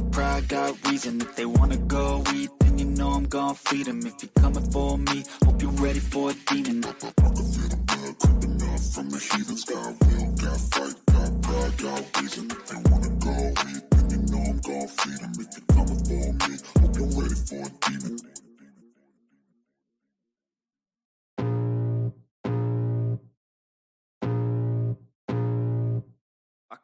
got pride, got reason. If they wanna go eat, then you know I'm gon' feed them. If you're coming for me, hope you're ready for a demon. I can feel the blood creeping up from the heathens. Got will, got fight, got pride, got reason. If they wanna go eat, then you know I'm gon' feed them. If you're coming for me, hope you're ready for a demon.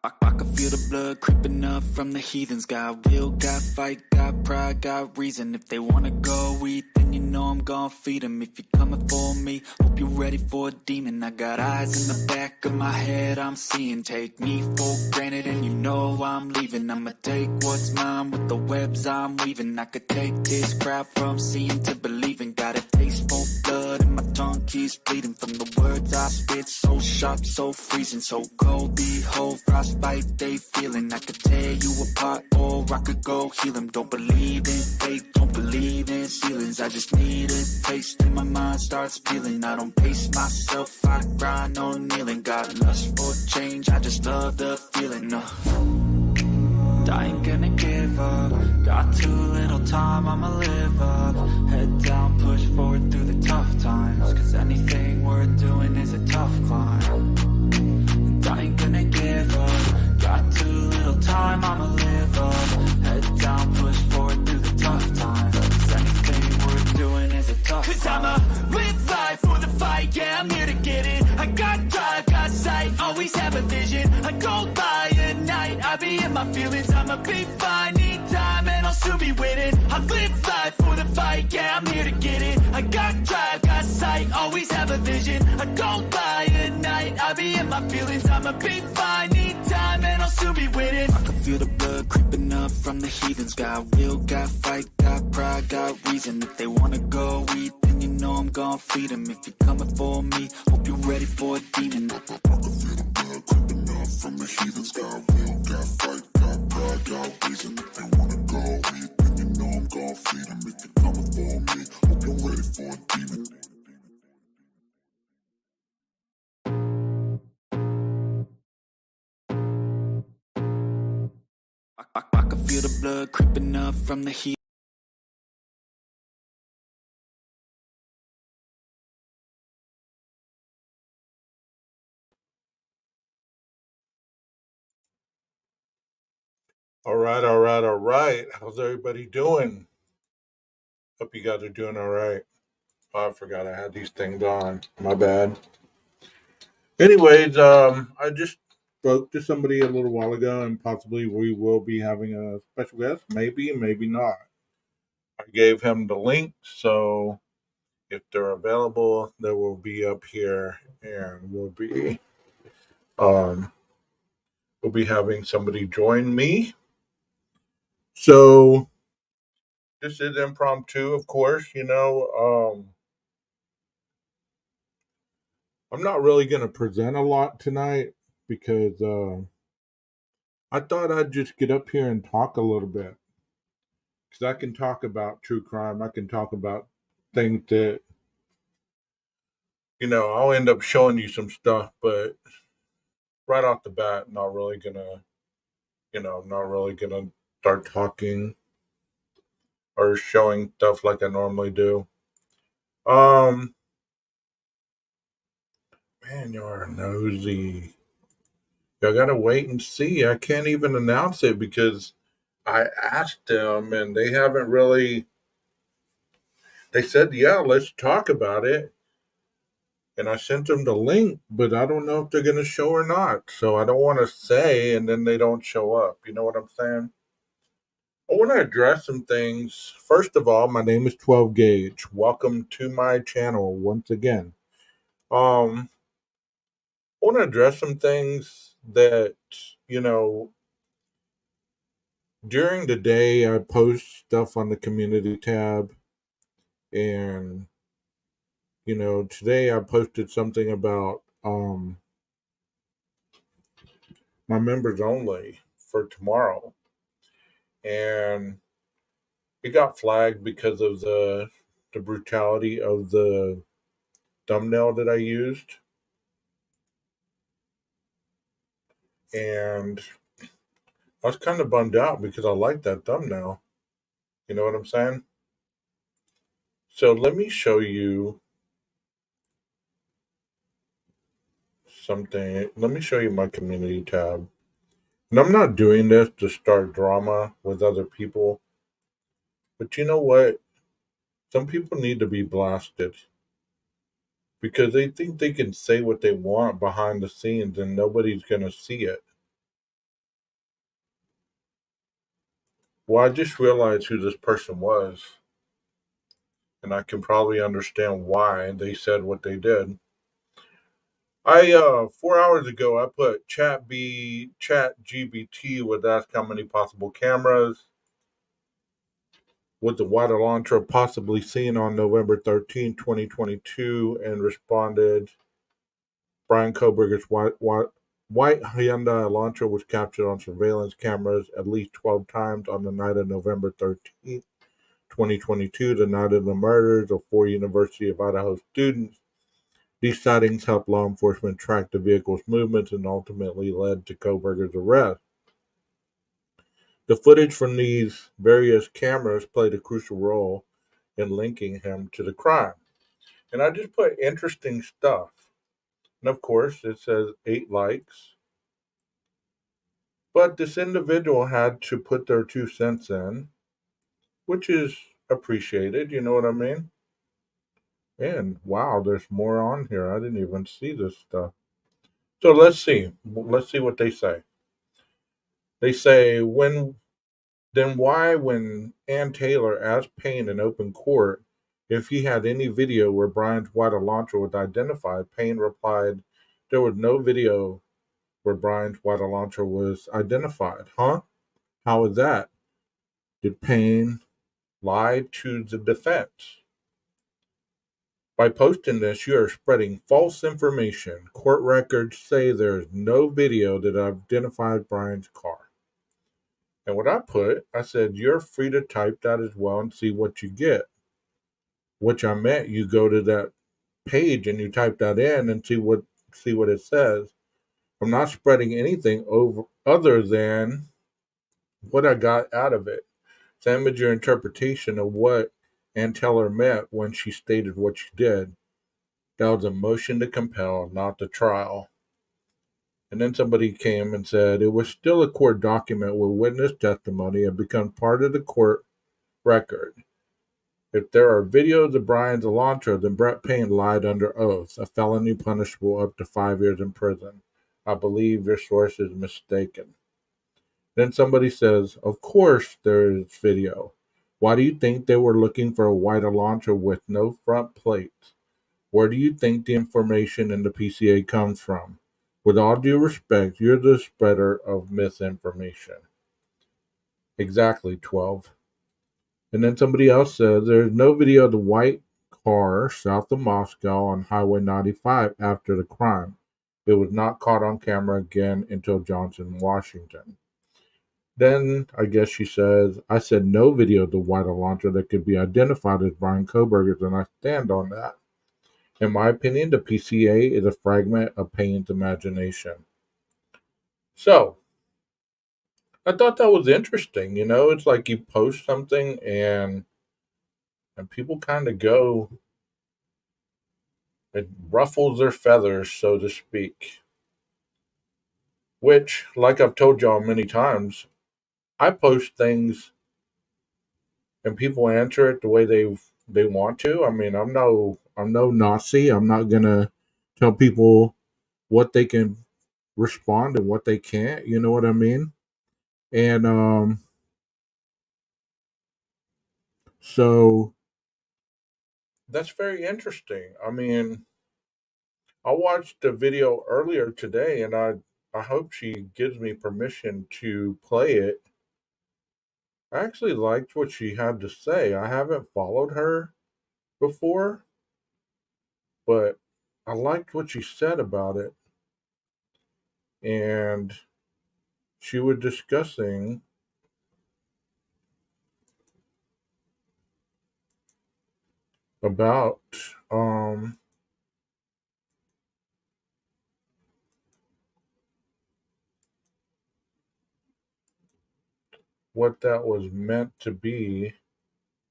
I can feel the blood creeping up from the heathens. Got will, got fight, got pride, got reason. If they wanna go eat, then you know I'm gon' feed them. If you're coming for me, hope you're ready for a demon. I got eyes in the back of my head, I'm seeing. Take me for granted and you know I'm leaving. I'ma take what's mine with the webs I'm weaving. I could take this crowd from seeing to believing. Got a taste for blood and my tongue keeps bleeding. From the words I spit, so sharp, so freezing. So cold, behold, frostbite they feeling. I could tear you apart or I could go heal them. Don't believe in fate, don't believe in ceilings. I just need a taste and my mind starts peeling. I don't pace myself, I grind on kneeling. Got lust for change, I just love the feeling. I ain't gonna give up. Got too little time, I'ma live up. Head down, push forward through the tough times. Cause anything worth doing is a tough climb. And I ain't gonna give up. Got too little time, I'ma live up. Head down, push forward through the tough times. Cause anything worth doing is a tough climb. Cause I'ma live life for the fight, yeah, I'm here to get it. I got drive, got sight, always have a vision. I go by at night, I be in my feelings. I'ma be fine, need time, and I'll soon be winning. I live life for the fight, yeah, I'm here to get it. I got drive, got sight, always have a vision. I go by at night, I be in my feelings. I'ma be fine, need time, and I'll soon be winning. I can feel the blood creeping up from the heathens. Got will, got fight, got pride, got reason. If they wanna go eat, then you know I'm gon' feed them. If you're coming for me, hope you're ready for a demon. I can feel the blood creeping up from the heathens. Got will, got fight, got pride, got reason. If they wanna go eat, then you know I'm gon' feed them. If you're coming for me, hope you're ready for a demon. I can feel the blood creeping up from the heat. All right, all right, all right. How's everybody doing? Hope you guys are doing all right. Oh, I forgot I had these things on. My bad. Anyways, I just spoke to somebody a little while ago, and possibly we will be having a special guest. Maybe, maybe not. I gave him the link, so if they're available, they will be up here, and um we'll be having somebody join me. So this is impromptu, of course. I'm not really going to present a lot tonight because I thought I'd just get up here and talk a little bit. Because I can talk about true crime. I can talk about things that, I'll end up showing you some stuff, but right off the bat, not really going to start talking or showing stuff like I normally do. Um, Man, you are nosy. I gotta wait and see. I can't even announce it because I asked them and they haven't really. They said, "Yeah, let's talk about it," and I sent them the link, but I don't know if they're gonna show or not. So I don't want to say, and then they don't show up. You know what I'm saying? I want to address some things. First of all, my name is 12 Gauge. Welcome to my channel once again. I want to address some things that you know during the day. I post stuff on the community tab, and today I posted something about my members only for tomorrow, and it got flagged because of the brutality of the thumbnail that I used, and I was kind of bummed out because I like that thumbnail. You know what I'm saying? So let me show you something. Let me show you my community tab. And I'm not doing this to start drama with other people, but you know what? Some people need to be blasted because they think they can say what they want behind the scenes and nobody's going to see it. Well, I just realized who this person was, and I can probably understand why they said what they did. I 4 hours ago I put chat GBT would ask how many possible cameras would the White Elantra possibly seen on November 13th, 2022, and responded Brian Koberger's white Hyundai Elantra was captured on surveillance cameras at least 12 times on the night of November 13th, 2022, the night of the murders of four University of Idaho students. These sightings helped law enforcement track the vehicle's movements and ultimately led to Koberger's arrest. The footage from these various cameras played a crucial role in linking him to the crime. And I just put interesting stuff. And of course, it says 8 likes. But this individual had to put their 2 cents in, which is appreciated. You know what I mean? And wow, there's more on here. I didn't even see this stuff. So let's see. Let's see what they say. They say when Ann Taylor asked Payne in open court if he had any video where Brian's white Elantra was identified, Payne replied there was no video where Brian's white Elantra was identified. Huh? How is that? Did Payne lie to the defense? By posting this, you are spreading false information. Court records say there is no video that identifies Brian's car. And what I said, you're free to type that as well and see what you get. Which I meant, you go to that page and you type that in and see what it says. I'm not spreading anything over other than what I got out of it. Same as your interpretation of what Ann Taylor meant when she stated what she did. That was a motion to compel, not the trial. And then somebody came and said it was still a court document with witness testimony and become part of the court record. If there are videos of Brian's Elantra, then Brett Payne lied under oath, a felony punishable up to 5 years in prison. I believe your source is mistaken. Then somebody says, of course there is video. Why do you think they were looking for a white Elantra with no front plates? Where do you think the information in the PCA comes from? With all due respect, you're the spreader of misinformation. Exactly, 12. And then somebody else says there's no video of the white car south of Moscow on Highway 95 after the crime. It was not caught on camera again until Johnson, Washington. Then I guess she says, I said no video of the white Elantra that could be identified as Brian Koberger's, and I stand on that. In my opinion, the PCA is a fragment of Payne's imagination. So, I thought that was interesting. You know, it's like you post something and people kind of go, it ruffles their feathers, so to speak. Which, like I've told y'all many times, I post things and people answer it the way they want to. I mean, I'm no Nazi. I'm not gonna tell people what they can respond and what they can't. You know what I mean? And so that's very interesting. I mean, I watched a video earlier today, and I hope she gives me permission to play it. I actually liked what she had to say. I haven't followed her before, but I liked what she said about it. And she was discussing about um what that was meant to be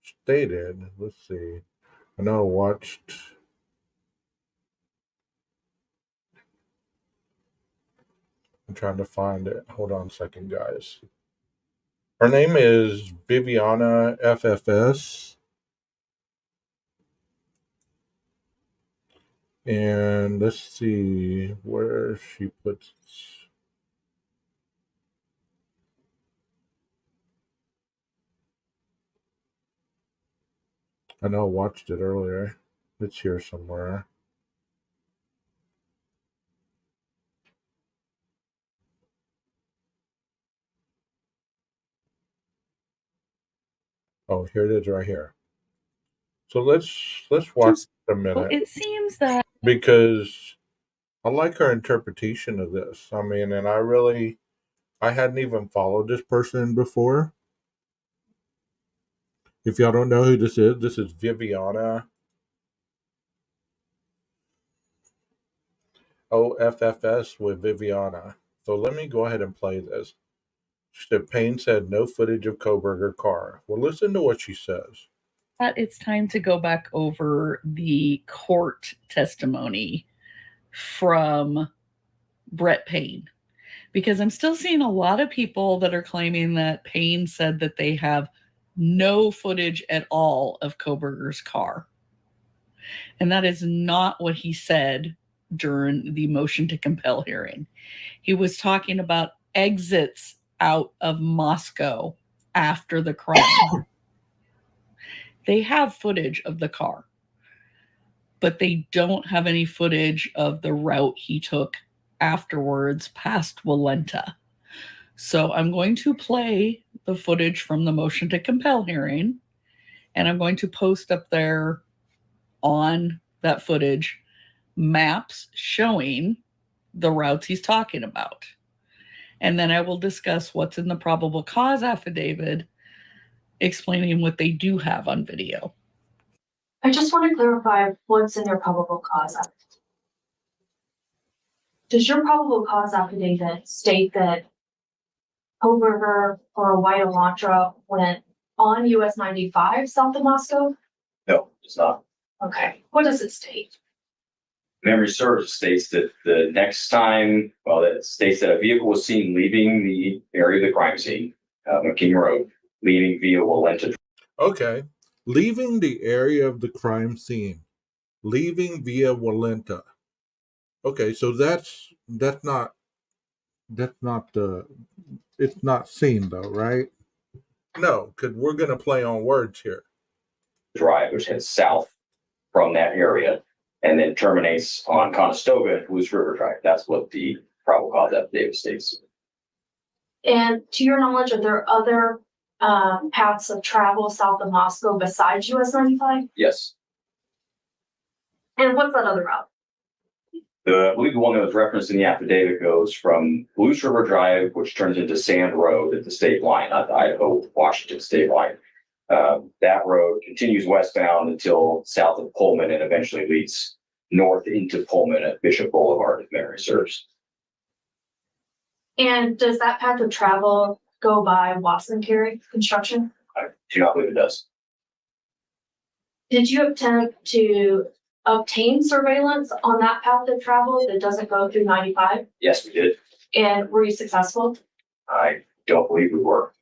stated. Let's see. I know I watched. I'm trying to find it. Hold on a second, guys. Her name is Viviana FFS. And let's see where she puts. I know I watched it earlier. It's here somewhere. Oh, here it is right here. So let's watch a minute It seems that because I like her interpretation of this. I mean, and I hadn't even followed this person before. If y'all don't know who this is Viviana OFFS with Viviana. So let me go ahead and play this. She said Payne said no footage of Kohberger car. Well, listen to what she says. it's time to go back over the court testimony from Brett Payne, because I'm still seeing a lot of people that are claiming that Payne said that they have no footage at all of Kohberger's car. And that is not what he said during the motion to compel hearing. He was talking about exits out of Moscow after the crime. They have footage of the car, but they don't have any footage of the route he took afterwards past Walenta. So I'm going to play the footage from the motion to compel hearing, and I'm going to post up there on that footage maps showing the routes he's talking about. And then I will discuss what's in the probable cause affidavit, explaining what they do have on video. I just want to clarify what's in your probable cause affidavit. Does your probable cause affidavit state that Kohberger or White Elantra went on US 95 south of Moscow? No, it's not. Okay, what does it state? Memory serves states that the next time, it states that a vehicle was seen leaving the area of the crime scene, McKean Road, leaving via Walenta. Okay. Leaving the area of the crime scene. Leaving via Walenta. Okay, so that's not it's not seen though, right? No, because we're gonna play on words here. Drive, which heads south from that area and then terminates on Conestoga and Moose River Drive. That's what the probable cause affidavit states. And to your knowledge, are there other paths of travel south of Moscow besides US 95? Yes. And what's that other route? I believe the one that was referenced in the affidavit goes from Moose River Drive, which turns into Sand Road at the state line, not the Idaho-Washington state line. That road continues westbound until south of Pullman and eventually leads north into Pullman at Bishop Boulevard, if memory serves. And does that path of travel go by Watson Carry construction? I do not believe it does. Did you attempt to obtain surveillance on that path of travel that doesn't go through 95? Yes, we did. And were you successful? I don't believe we were.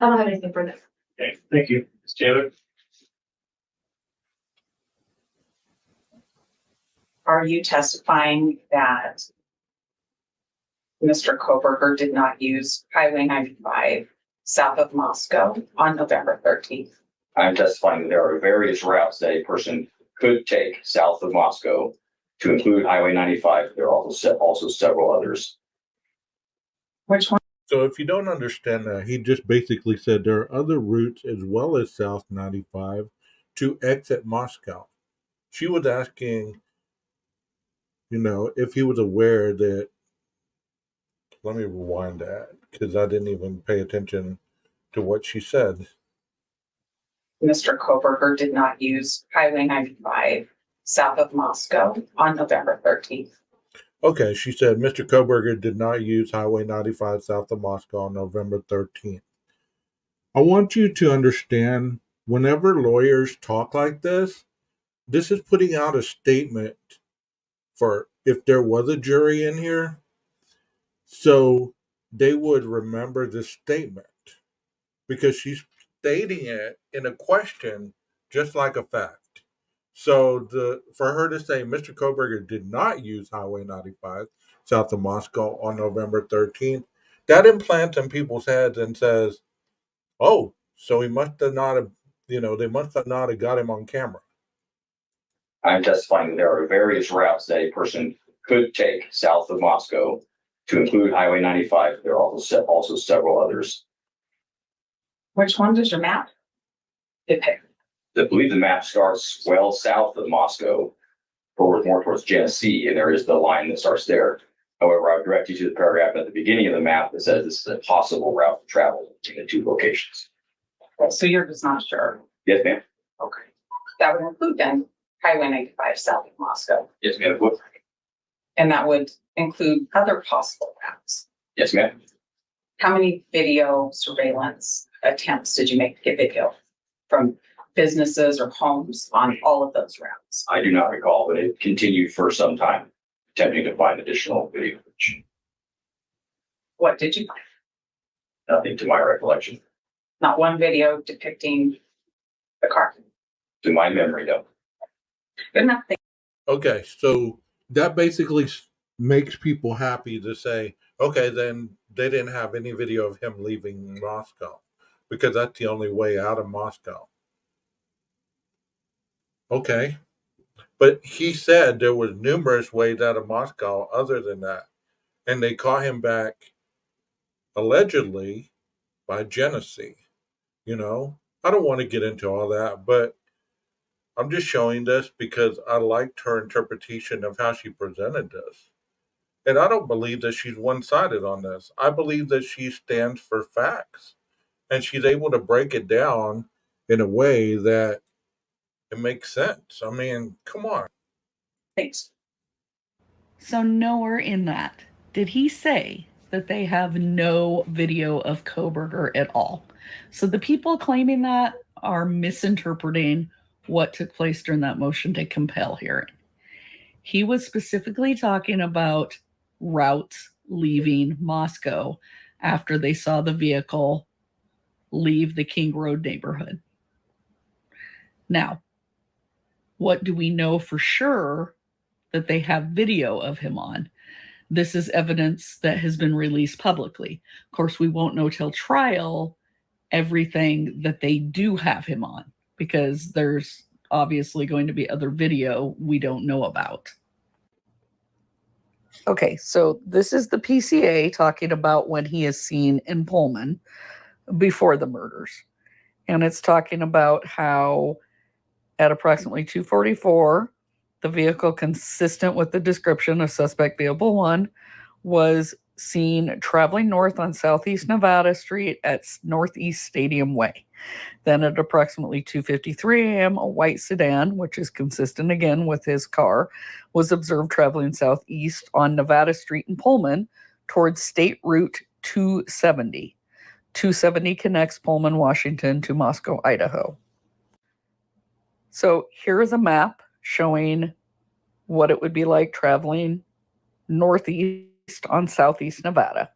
I don't have anything further. Okay, thank you. Ms. Taylor? Are you testifying that Mr. Kohberger did not use Highway 95 south of Moscow on November 13th? I'm testifying that there are various routes that a person could take south of Moscow to include Highway 95. There are also several others. Which one? So if you don't understand that, he just basically said there are other routes as well as South 95 to exit Moscow. She was asking, if he was aware that. Let me rewind that because I didn't even pay attention to what she said. Mr. Kohberger did not use Highway 95 south of Moscow on November 13th. Okay, she said Mr. Koberger did not use Highway 95 south of Moscow on November 13th. I want you to understand whenever lawyers talk like this is putting out a statement for if there was a jury in here, so they would remember this statement because she's stating it in a question just like a fact. So for her to say Mr. Koberger did not use Highway 95 south of Moscow on November 13th, that implants in people's heads and says, oh, so he must have not have, they must have not have got him on camera. I'm testifying that there are various routes that a person could take south of Moscow, to include Highway 95. There are also several others. Which one does your map depict? I believe the map starts well south of Moscow, more towards Genesee, and there is the line that starts there. However, I would direct you to the paragraph at the beginning of the map that says this is a possible route to travel between the two locations. So you're just not sure. Yes, ma'am. Okay. That would include then Highway 95 south of Moscow. Yes, ma'am. And that would include other possible routes. Yes, ma'am. How many video surveillance attempts did you make to get video from businesses or homes on all of those routes? I do not recall, but it continued for some time, attempting to find additional video footage. What did you find? Nothing to my recollection. Not one video depicting the car. To my memory, no. Good enough. Okay, so that basically makes people happy to say, okay, then they didn't have any video of him leaving Moscow because that's the only way out of Moscow. Okay, but he said there was numerous ways out of Moscow other than that, and they caught him back allegedly by Genesee. I don't want to get into all that, but I'm just showing this because I liked her interpretation of how she presented this. And I don't believe that she's one-sided on this. I believe that she stands for facts. And she's able to break it down in a way that it makes sense. I mean, come on. Thanks. So nowhere in that did he say that they have no video of Koberger at all. So the people claiming that are misinterpreting what took place during that motion to compel hearing. He was specifically talking about routes leaving Moscow after they saw the vehicle leave the King Road neighborhood. Now, what do we know for sure that they have video of him on? This is evidence that has been released publicly. Of course, we won't know till trial everything that they do have him on, because there's obviously going to be other video we don't know about. Okay, so this is the PCA talking about when he is seen in Pullman before the murders. And it's talking about how at approximately 2:44, the vehicle consistent with the description of suspect vehicle 1 was seen traveling north on Southeast Nevada Street at Northeast Stadium Way. Then at approximately 2:53 a.m., a white sedan, which is consistent again with his car, was observed traveling southeast on Nevada Street in Pullman towards State Route 270. 270 connects Pullman, Washington to Moscow, Idaho. So here is a map showing what it would be like traveling northeast on Southeast Nevada.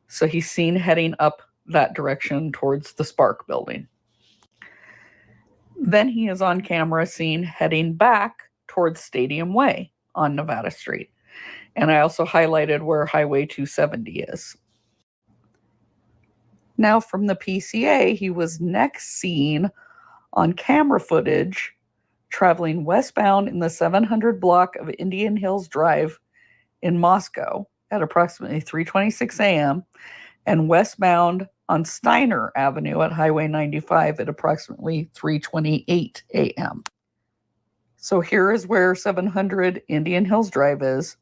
So he's seen heading up that direction towards the Spark building. Then he is on camera seen heading back towards Stadium Way on Nevada Street. And I also highlighted where Highway 270 is. Now from the PCA, he was next seen on camera footage traveling westbound in the 700 block of Indian Hills Drive in Moscow at approximately 3:26 a.m. and westbound on Steiner Avenue at Highway 95 at approximately 3:28 a.m. So here is where 700 Indian Hills Drive is.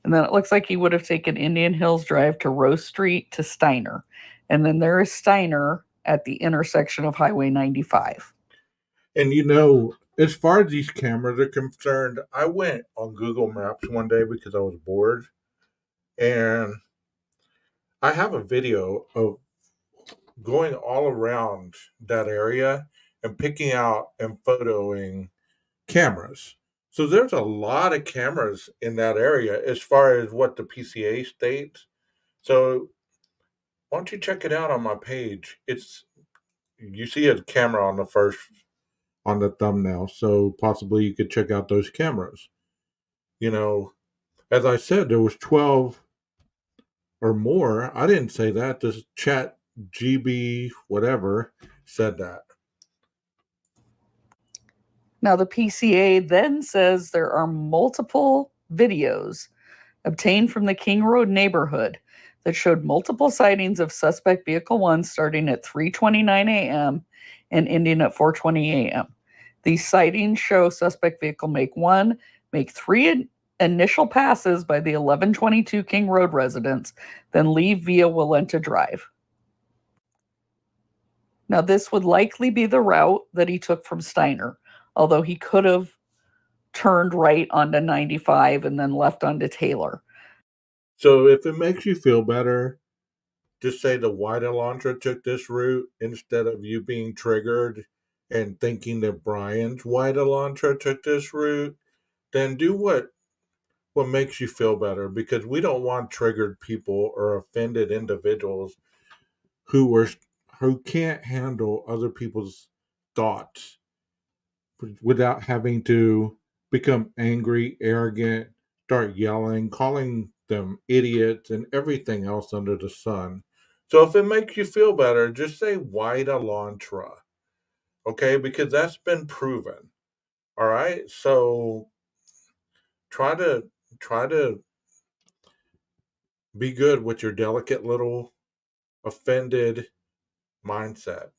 And then it looks like he would have taken Indian Hills Drive to Rose Street to Steiner. And then there is Steiner at the intersection of Highway 95. And as far as these cameras are concerned, I went on Google Maps one day because I was bored, and I have a video of going all around that area and picking out and photoing cameras. So there's a lot of cameras in that area as far as what the PCA states. So why don't you check it out on my page? It's you see a camera on the thumbnail, so possibly you could check out those cameras. You know, as I said, there was 12 or more. I didn't say that. This chat GB whatever said that. Now, the PCA then says there are multiple videos obtained from the King Road neighborhood that showed multiple sightings of suspect vehicle 1 starting at 3:29 a.m. and ending at 4:20 a.m. These sightings show suspect vehicle make 3 initial passes by the 1122 King Road residents, then leave via Walenta Drive. Now, this would likely be the route that he took from Steiner, although he could have turned right onto 95 and then left onto Taylor. So if it makes you feel better, just say the white Elantra took this route instead of you being triggered and thinking that Brian's white Elantra took this route, then do what makes you feel better, because we don't want triggered people or offended individuals who can't handle other people's thoughts without having to become angry, arrogant, start yelling, calling them idiots and everything else under the sun. So if it makes you feel better, just say white Elantra. Okay, because that's been proven. All right. So try to be good with your delicate little offended mindset.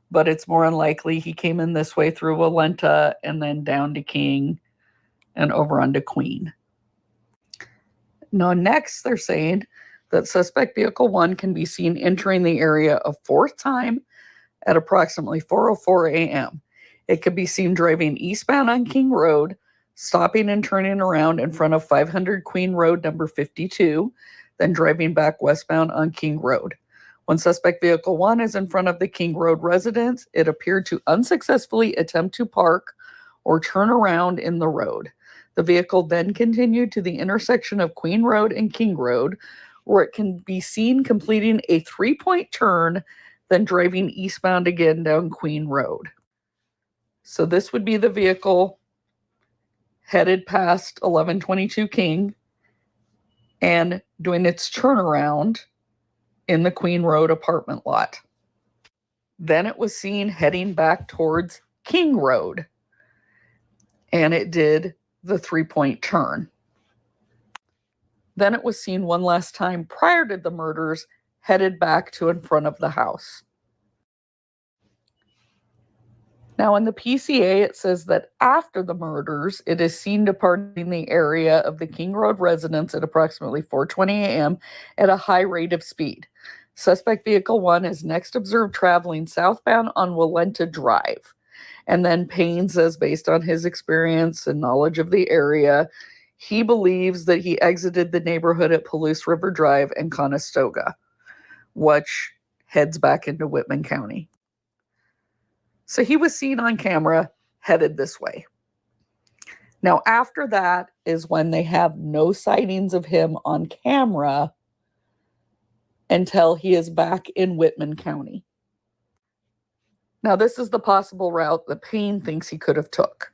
But it's more unlikely he came in this way through Walenta and then down to King and over onto Queen. Now, next, they're saying that suspect vehicle 1 can be seen entering the area a fourth time at approximately 4:04 a.m. It could be seen driving eastbound on King Road, stopping and turning around in front of 500 Queen Road, number 52, then driving back westbound on King Road. When suspect vehicle 1 is in front of the King Road residence, it appeared to unsuccessfully attempt to park or turn around in the road. The vehicle then continued to the intersection of Queen Road and King Road, where it can be seen completing a 3-point turn, then driving eastbound again down Queen Road. So this would be the vehicle headed past 1122 King and doing its turnaround in the Queen Road apartment lot. Then it was seen heading back towards King Road, and it did the 3-point turn. Then it was seen one last time prior to the murders, headed back to in front of the house. Now, in the PCA, it says that after the murders, it is seen departing the area of the King Road residence at approximately 4:20 a.m. at a high rate of speed. Suspect vehicle 1 is next observed traveling southbound on Walenta Drive. And then Payne says, based on his experience and knowledge of the area, he believes that he exited the neighborhood at Palouse River Drive and Conestoga, which heads back into Whitman County. So he was seen on camera headed this way. Now, after that is when they have no sightings of him on camera until he is back in Whitman County. Now, this is the possible route that Payne thinks he could have took.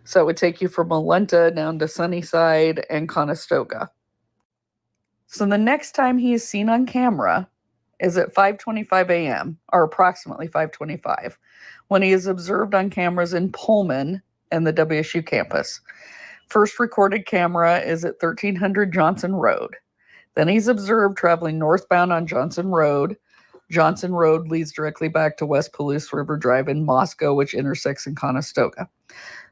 So it would take you from Walenta down to Sunnyside and Conestoga. So the next time he is seen on camera is at 5:25 a.m., or approximately 5:25, when he is observed on cameras in Pullman and the WSU campus. First recorded camera is at 1300 Johnson Road. Then he's observed traveling northbound on Johnson Road. Johnson Road leads directly back to West Palouse River Drive in Moscow, which intersects in Conestoga.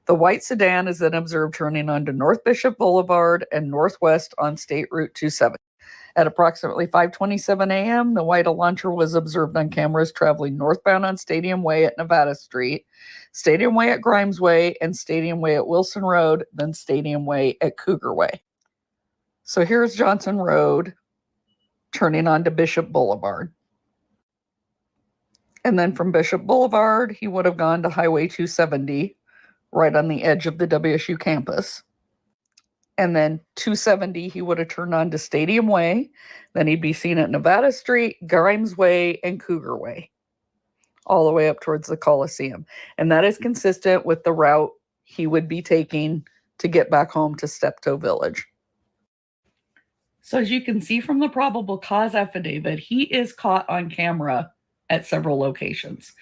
The white sedan is then observed turning onto North Bishop Boulevard and northwest on State Route 270. At approximately 5:27 a.m., the white Elantra was observed on cameras traveling northbound on Stadium Way at Nevada Street, Stadium Way at Grimes Way, and Stadium Way at Wilson Road, then Stadium Way at Cougar Way. So here's Johnson Road turning onto Bishop Boulevard. And then from Bishop Boulevard, he would have gone to Highway 270, right on the edge of the WSU campus. And then 270, he would have turned on to Stadium Way. Then he'd be seen at Nevada Street, Grimes Way, and Cougar Way, all the way up towards the Coliseum. And that is consistent with the route he would be taking to get back home to Steptoe Village. So as you can see from the probable cause affidavit, he is caught on camera at several locations.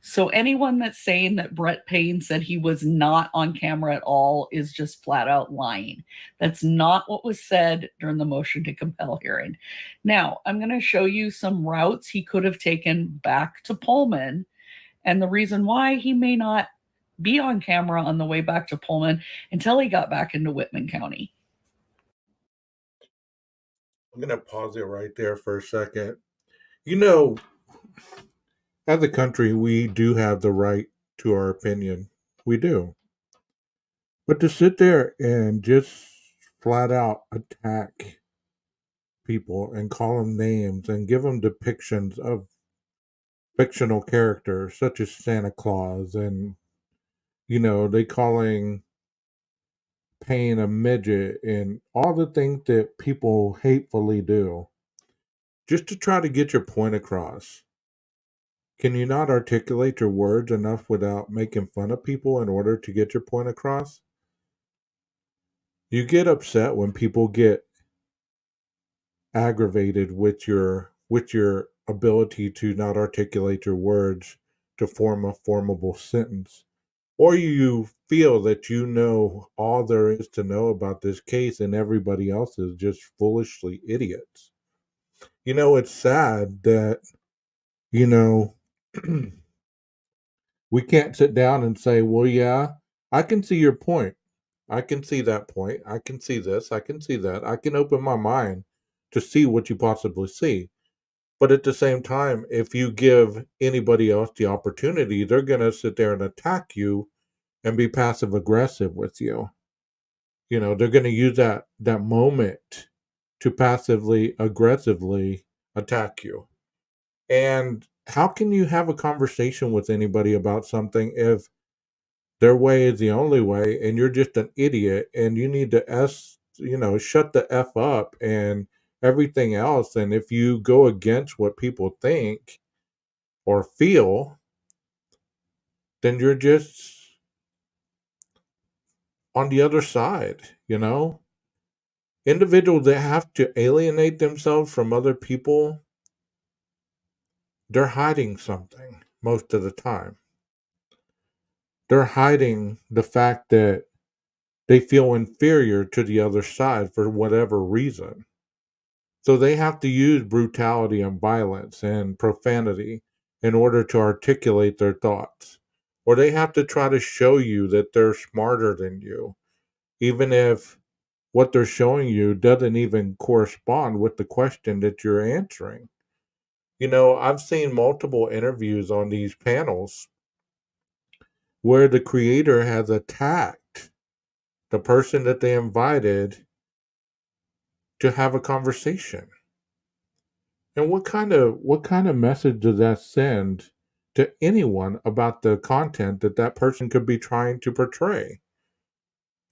So anyone that's saying that Brett Payne said he was not on camera at all is just flat out lying. That's not what was said during the motion to compel hearing. Now, I'm going to show you some routes he could have taken back to Pullman, and the reason why he may not be on camera on the way back to Pullman until he got back into Whitman County. I'm going to pause it right there for a second. You know, as a country, we do have the right to our opinion. We do. But to sit there and just flat out attack people and call them names and give them depictions of fictional characters such as Santa Claus and, you know, they calling Payne a midget and all the things that people hatefully do just to try to get your point across. Can you not articulate your words enough without making fun of people in order to get your point across? You get upset when people get aggravated with your ability to not articulate your words to form a formable sentence. Or you feel that you know all there is to know about this case and everybody else is just foolishly idiots. You know, it's sad that, you know, we can't sit down and say, well, yeah, I can see your point. I can see that point. I can see this. I can see that. I can open my mind to see what you possibly see. But at the same time, if you give anybody else the opportunity, they're going to sit there and attack you and be passive aggressive with you. You know, they're going to use that moment to passively aggressively attack you. And how can you have a conversation with anybody about something if their way is the only way and you're just an idiot and you need to shut the F up and everything else? And if you go against what people think or feel, then you're just on the other side, you know? Individuals that have to alienate themselves from other people, they're hiding something most of the time. They're hiding the fact that they feel inferior to the other side for whatever reason. So they have to use brutality and violence and profanity in order to articulate their thoughts. Or they have to try to show you that they're smarter than you, even if what they're showing you doesn't even correspond with the question that you're answering. You know, I've seen multiple interviews on these panels where the creator has attacked the person that they invited to have a conversation. And what kind of message does that send to anyone about the content that person could be trying to portray?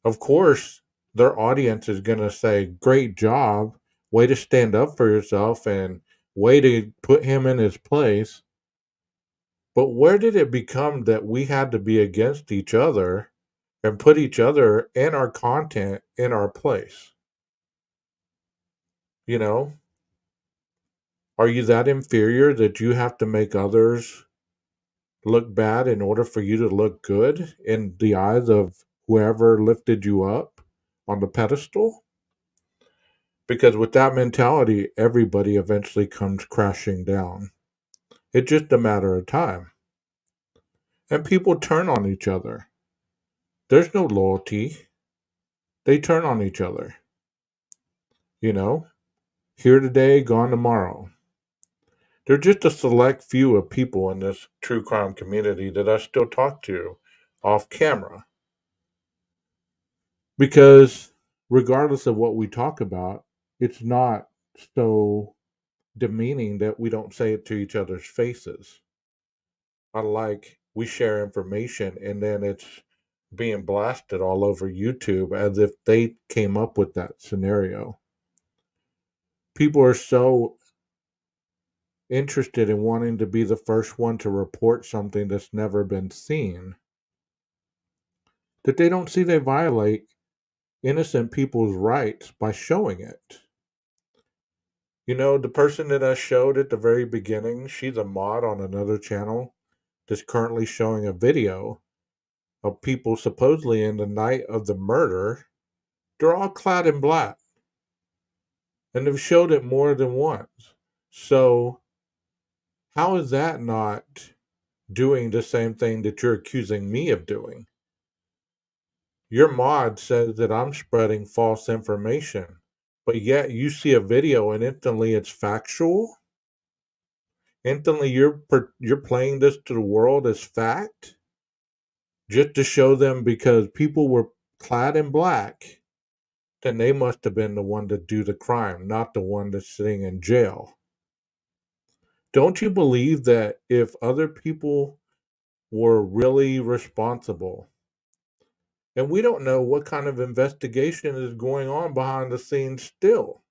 Of course, their audience is going to say, great job, way to stand up for yourself and way to put him in his place. But where did it become that we had to be against each other and put each other and our content in our place? You know, are you that inferior that you have to make others look bad in order for you to look good in the eyes of whoever lifted you up on the pedestal? Because with that mentality, everybody eventually comes crashing down. It's just a matter of time. And people turn on each other. There's no loyalty. They turn on each other. You know? Here today, gone tomorrow. They're just a select few of people in this true crime community that I still talk to off camera. Because regardless of what we talk about, it's not so demeaning that we don't say it to each other's faces. Unlike we share information and then it's being blasted all over YouTube as if they came up with that scenario. People are so interested in wanting to be the first one to report something that's never been seen that they don't see they violate innocent people's rights by showing it. You know, the person that I showed at the very beginning, she's a mod on another channel that's currently showing a video of people supposedly in the night of the murder. They're all clad in black. And they've showed it more than once. So, how is that not doing the same thing that you're accusing me of doing? Your mod says that I'm spreading false information, but yet you see a video and instantly it's factual. Instantly you're playing this to the world as fact, just to show them because people were clad in black, then they must have been the one to do the crime, not the one that's sitting in jail. Don't you believe that if other people were really responsible, and we don't know what kind of investigation is going on behind the scenes still.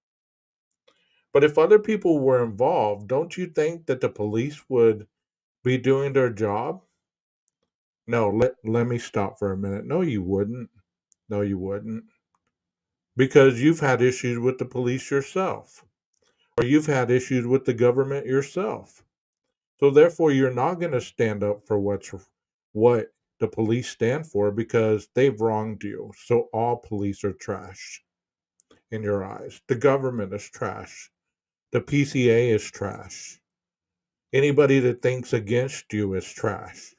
But if other people were involved, don't you think that the police would be doing their job? No, let me stop for a minute. No, you wouldn't. No, you wouldn't. Because you've had issues with the police yourself, or you've had issues with the government yourself. So therefore, you're not going to stand up for what the police stand for because they've wronged you. So all police are trash in your eyes. The government is trash. The PCA is trash. Anybody that thinks against you is trash.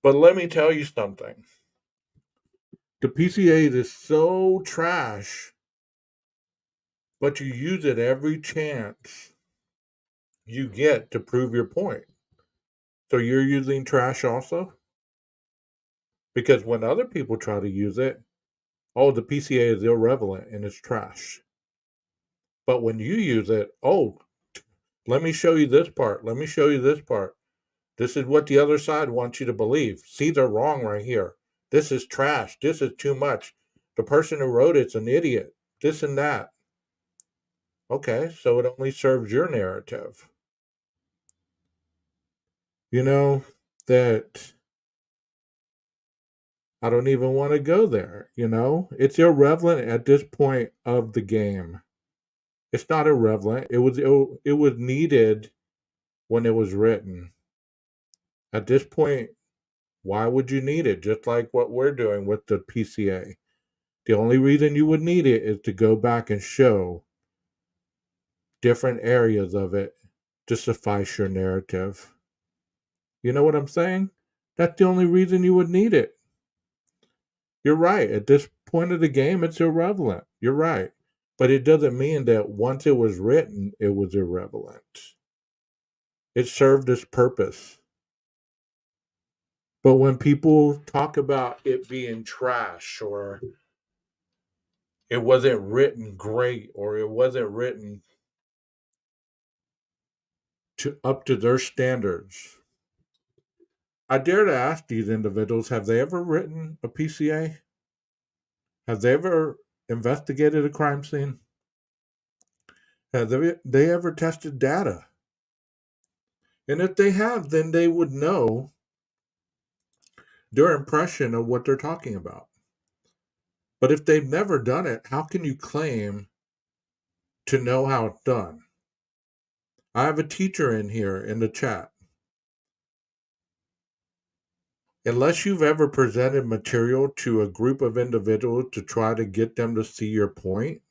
But let me tell you something. The PCA is so trash, but you use it every chance you get to prove your point. So you're using trash also? Because when other people try to use it, oh, the PCA is irrelevant and it's trash. But when you use it, oh, let me show you this part. Let me show you this part. This is what the other side wants you to believe. See, they're wrong right here. This is trash. This is too much. The person who wrote it's an idiot. This and that. Okay, so it only serves your narrative. You know, that I don't even want to go there, you know? It's irrelevant at this point of the game. It's not irrelevant. It was needed when it was written. At this point, why would you need it? Just like what we're doing with the PCA. The only reason you would need it is to go back and show different areas of it to suffice your narrative. You know what I'm saying? That's the only reason you would need it. You're right. At this point of the game, it's irrelevant. You're right. But it doesn't mean that once it was written, it was irrelevant. It served its purpose. But when people talk about it being trash or it wasn't written great or it wasn't written up to their standards, I dare to ask these individuals, have they ever written a PCA? Have they ever investigated a crime scene? Have they ever tested data? And if they have, then they would know their impression of what they're talking about. But if they've never done it, how can you claim to know how it's done? I have a teacher in here in the chat. Unless you've ever presented material to a group of individuals to try to get them to see your point,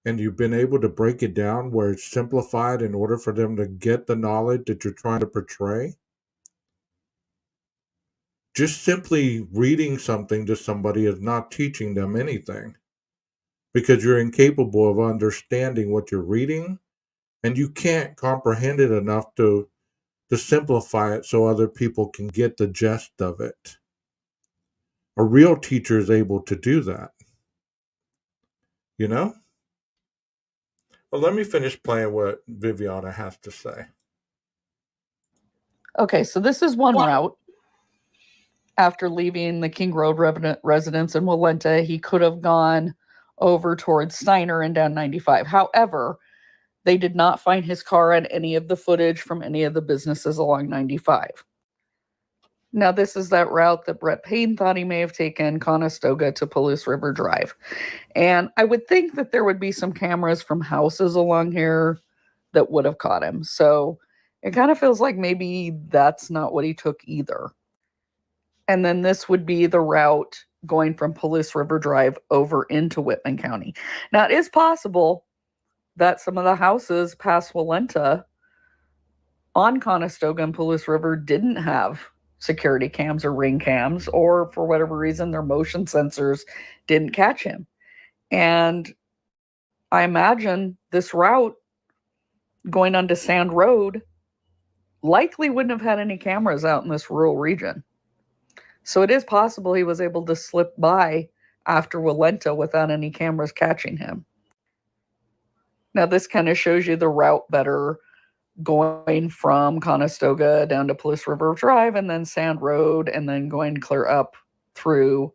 and you've been able to break it down where it's simplified in order for them to get the knowledge that you're trying to portray, just simply reading something to somebody is not teaching them anything. because you're incapable of understanding what you're reading, and you can't comprehend it enough to simplify it so other people can get the gist of it. A real teacher is able to do that, you know? Well, let me finish playing what Viviana has to say. Okay, so this is one route. After leaving the King Road residence in Walenta, he could have gone over towards Steiner and down 95. However, they did not find his car on any of the footage from any of the businesses along 95. Now, this is that route that Brett Payne thought he may have taken, Conestoga to Palouse River Drive. And I would think that there would be some cameras from houses along here that would have caught him. So it kind of feels like maybe that's not what he took either. And then this would be the route going from Palouse River Drive over into Whitman County. Now, it is possible that some of the houses past Walenta on Conestoga and Palouse River didn't have security cams or ring cams, or for whatever reason, their motion sensors didn't catch him. And I imagine this route going onto Sand Road likely wouldn't have had any cameras out in this rural region. So it is possible he was able to slip by after Walenta without any cameras catching him. Now, this kind of shows you the route better, going from Conestoga down to Palouse River Drive and then Sand Road, and then going clear up through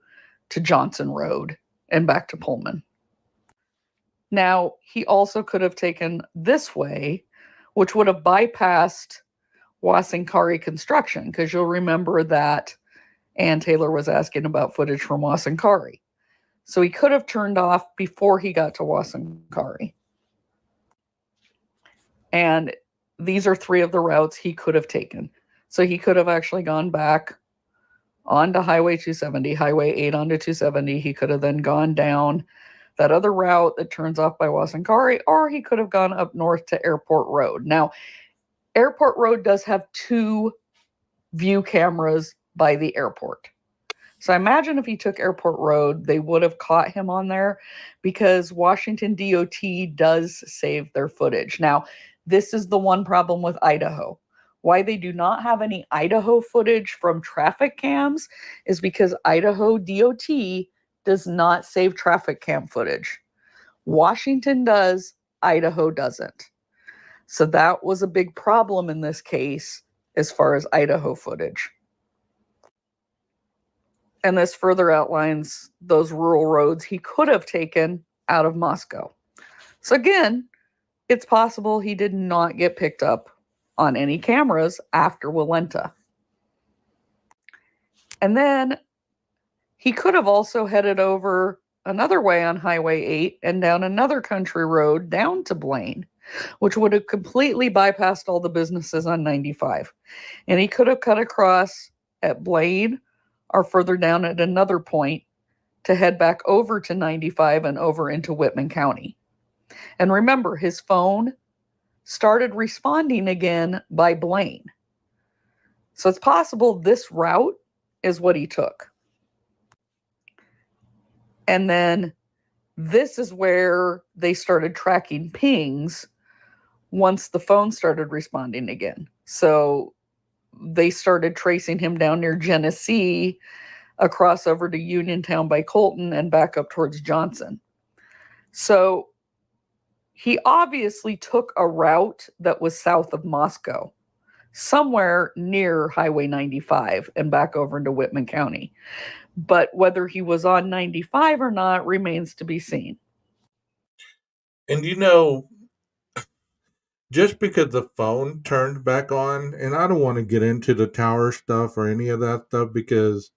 to Johnson Road and back to Pullman. Now, he also could have taken this way, which would have bypassed Wasankari Construction, because you'll remember that Ann Taylor was asking about footage from Wasankari. So he could have turned off before he got to Wasankari. And these are three of the routes he could have taken. So he could have actually gone back onto Highway 270, Highway 8 onto 270. He could have then gone down that other route that turns off by Wasankari, or he could have gone up north to Airport Road. Now, Airport Road does have 2 view cameras by the airport. So I imagine if he took Airport Road, they would have caught him on there, because Washington DOT does save their footage. Now, this is the one problem with Idaho. Why they do not have any Idaho footage from traffic cams is because Idaho DOT does not save traffic cam footage. Washington does, Idaho doesn't. So that was a big problem in this case as far as Idaho footage. And this further outlines those rural roads he could have taken out of Moscow. So again, it's possible he did not get picked up on any cameras after Walenta. And then he could have also headed over another way on Highway 8 and down another country road down to Blaine, which would have completely bypassed all the businesses on 95. And he could have cut across at Blaine or further down at another point to head back over to 95 and over into Whitman County. And remember, his phone started responding again by Blaine. So it's possible this route is what he took. And then this is where they started tracking pings once the phone started responding again. So they started tracing him down near Genesee, across over to Uniontown by Colton, and back up towards Johnson. So he obviously took a route that was south of Moscow, somewhere near Highway 95 and back over into Whitman County. But whether he was on 95 or not remains to be seen. And you know, just because the phone turned back on, and I don't want to get into the tower stuff or any of that stuff because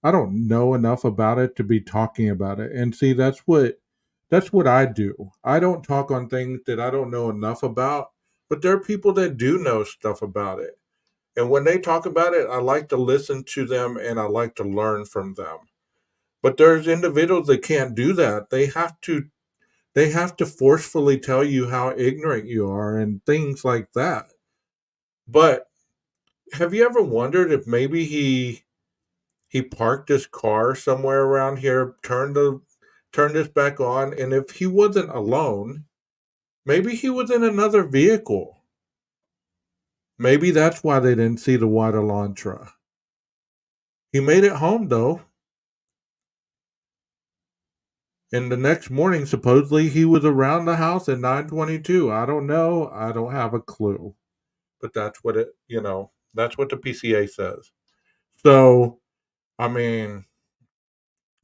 I don't know enough about it to be talking about it. And see, that's what I do. I don't talk on things that I don't know enough about, but there are people that do know stuff about it. And when they talk about it, I like to listen to them and I like to learn from them. But there's individuals that can't do that. They have to forcefully tell you how ignorant you are and things like that. But have you ever wondered if maybe he parked his car somewhere around here, turned turn this back on, and if he wasn't alone, maybe he was in another vehicle. Maybe that's why they didn't see the white Elantra. He made it home, though. And the next morning, supposedly, he was around the house at 9:22. I don't know. I don't have a clue. But that's what that's what the PCA says. So, I mean,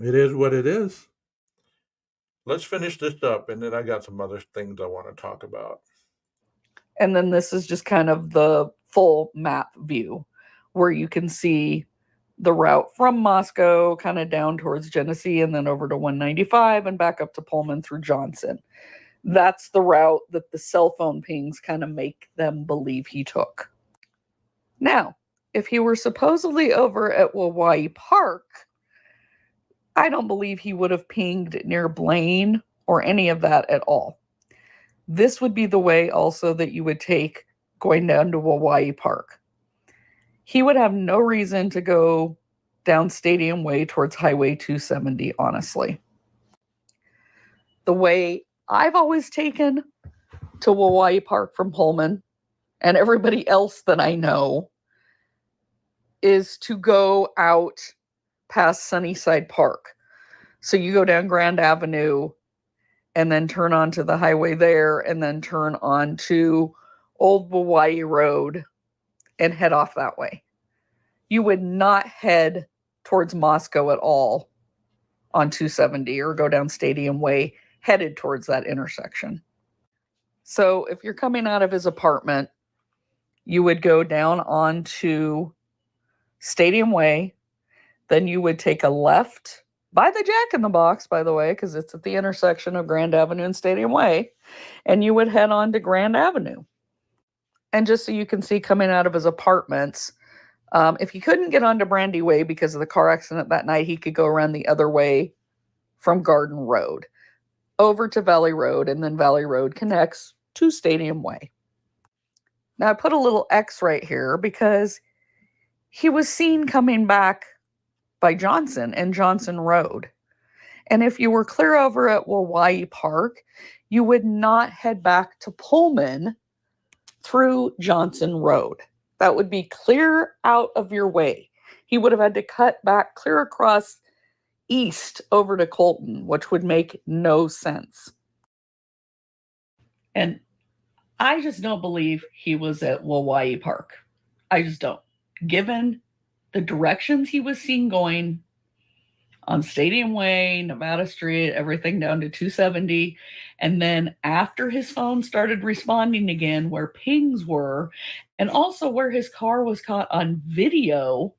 it is what it is. Let's finish this up, and then I got some other things I want to talk about. And then this is just kind of the full map view where you can see the route from Moscow kind of down towards Genesee and then over to 195 and back up to Pullman through Johnson. That's the route that the cell phone pings kind of make them believe he took. Now, if he were supposedly over at Hawaii Park, I don't believe he would have pinged near Blaine or any of that at all. This would be the way also that you would take going down to Hawaii Park. He would have no reason to go down Stadium Way towards Highway 270, honestly. The way I've always taken to Hawaii Park from Pullman, and everybody else that I know, is to go out past Sunnyside Park. So you go down Grand Avenue and then turn onto the highway there and then turn onto Old Hawaii Road and head off that way. You would not head towards Moscow at all on 270 or go down Stadium Way headed towards that intersection. So if you're coming out of his apartment, you would go down onto Stadium Way, then you would take a left by the Jack in the Box, by the way, because it's at the intersection of Grand Avenue and Stadium Way, and you would head on to Grand Avenue. And just so you can see coming out of his apartments, if he couldn't get onto Brandy Way because of the car accident that night, he could go around the other way from Garden Road over to Valley Road, and then Valley Road connects to Stadium Way. Now, I put a little X right here because he was seen coming back by Johnson and Johnson Road. And if you were clear over at Hawaii Park, you would not head back to Pullman through Johnson Road. That would be clear out of your way. He would have had to cut back clear across east over to Colton, which would make no sense. And I just don't believe he was at Hawaii Park. I just don't. Given the directions he was seen going on Stadium Way, Nevada Street, everything down to 270. And then after his phone started responding again, where pings were, and also where his car was caught on video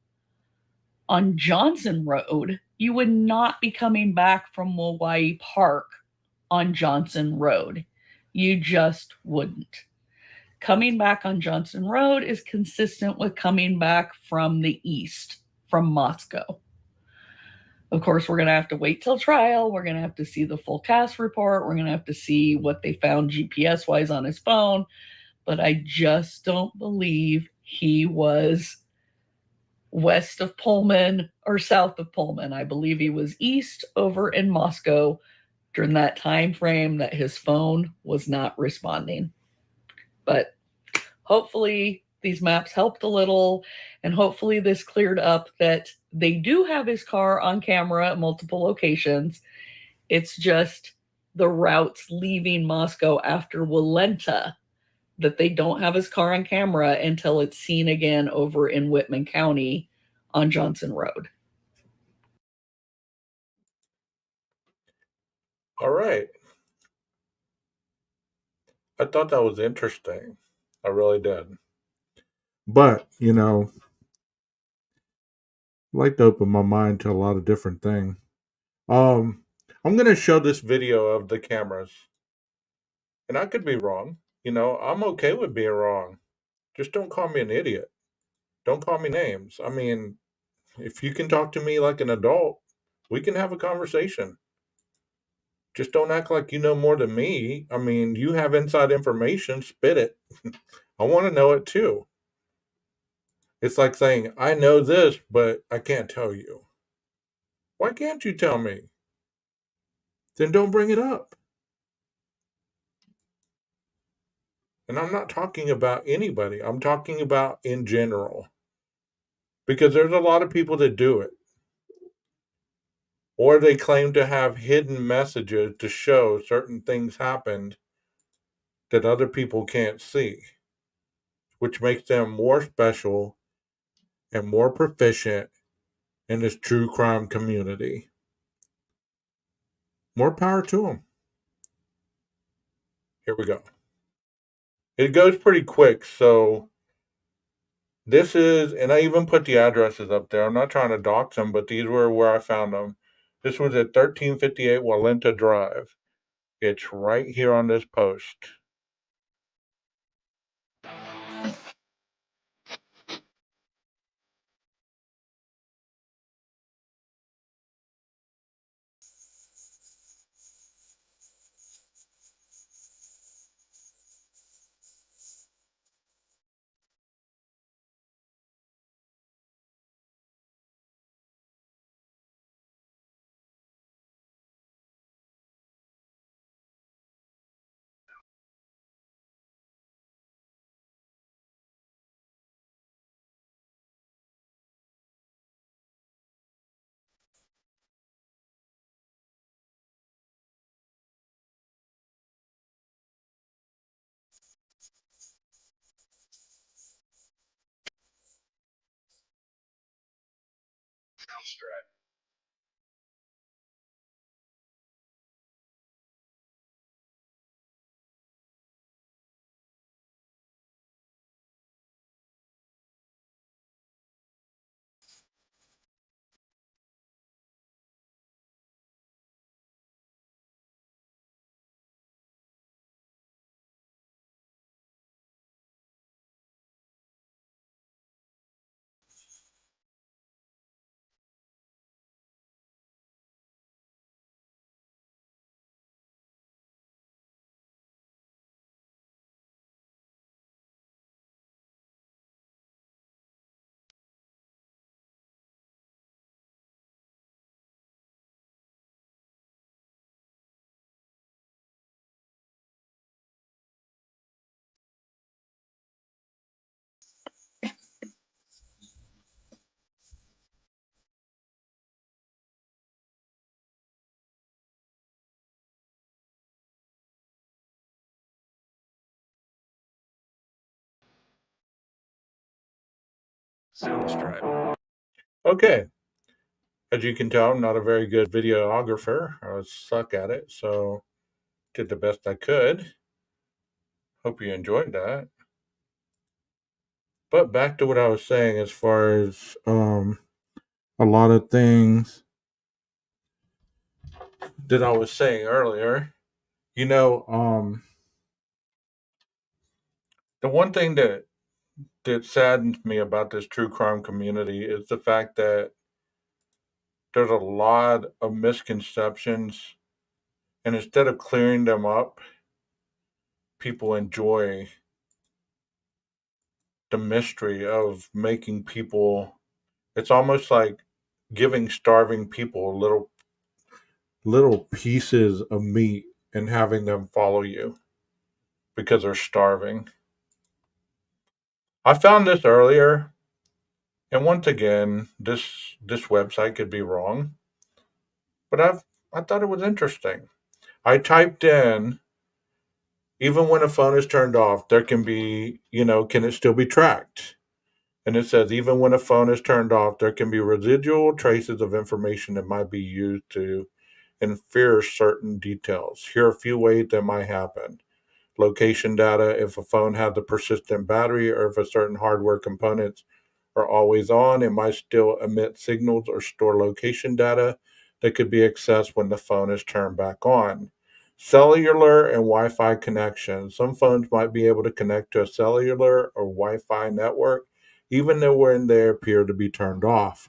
on Johnson Road, you would not be coming back from Hawaii Park on Johnson Road. You just wouldn't. Coming back on Johnson Road is consistent with coming back from the east, from Moscow. Of course, we're going to have to wait till trial. We're going to have to see the full cast report. We're going to have to see what they found GPS-wise on his phone. But I just don't believe he was west of Pullman or south of Pullman. I believe he was east over in Moscow during that time frame that his phone was not responding. But hopefully these maps helped a little, and hopefully this cleared up that they do have his car on camera at multiple locations. It's just the routes leaving Moscow after Walenta that they don't have his car on camera until it's seen again over in Whitman County on Johnson Road. All right. I thought that was interesting. I really did. But, I like to open my mind to a lot of different things. I'm going to show this video of the cameras. And I could be wrong. I'm okay with being wrong. Just don't call me an idiot. Don't call me names. I mean, if you can talk to me like an adult, we can have a conversation. Just don't act like you know more than me. I mean, you have inside information, spit it. I want to know it too. It's like saying, I know this, but I can't tell you. Why can't you tell me? then don't bring it up. And I'm not talking about anybody, I'm talking about in general. Because there's a lot of people that do it. Or they claim to have hidden messages to show certain things happened that other people can't see, which makes them more special and more proficient in this true crime community. More power to them. Here we go. It goes pretty quick, so this is, and I even put the addresses up there. I'm not trying to dox them, but these were where I found them. This was at 1358 Walenta Drive. It's right here on this post. Soundstripe. Okay. As you can tell, I'm not a very good videographer. I suck at it, so did the best I could. Hope you enjoyed that. But back to what I was saying as far as a lot of things that I was saying earlier. You know, the one thing that saddens me about this true crime community is the fact that there's a lot of misconceptions, and instead of clearing them up, people enjoy the mystery of making people. It's almost like giving starving people little pieces of meat and having them follow you because they're starving. I found this earlier, and once again, this website could be wrong, but I thought it was interesting. I typed in, even when a phone is turned off, there can be, can it still be tracked? And it says, even when a phone is turned off, there can be residual traces of information that might be used to infer certain details. Here are a few ways that might happen. Location data, if a phone has a persistent battery or if a certain hardware components are always on, it might still emit signals or store location data that could be accessed when the phone is turned back on. Cellular and Wi Fi connection. Some phones might be able to connect to a cellular or Wi Fi network, even though when they appear to be turned off.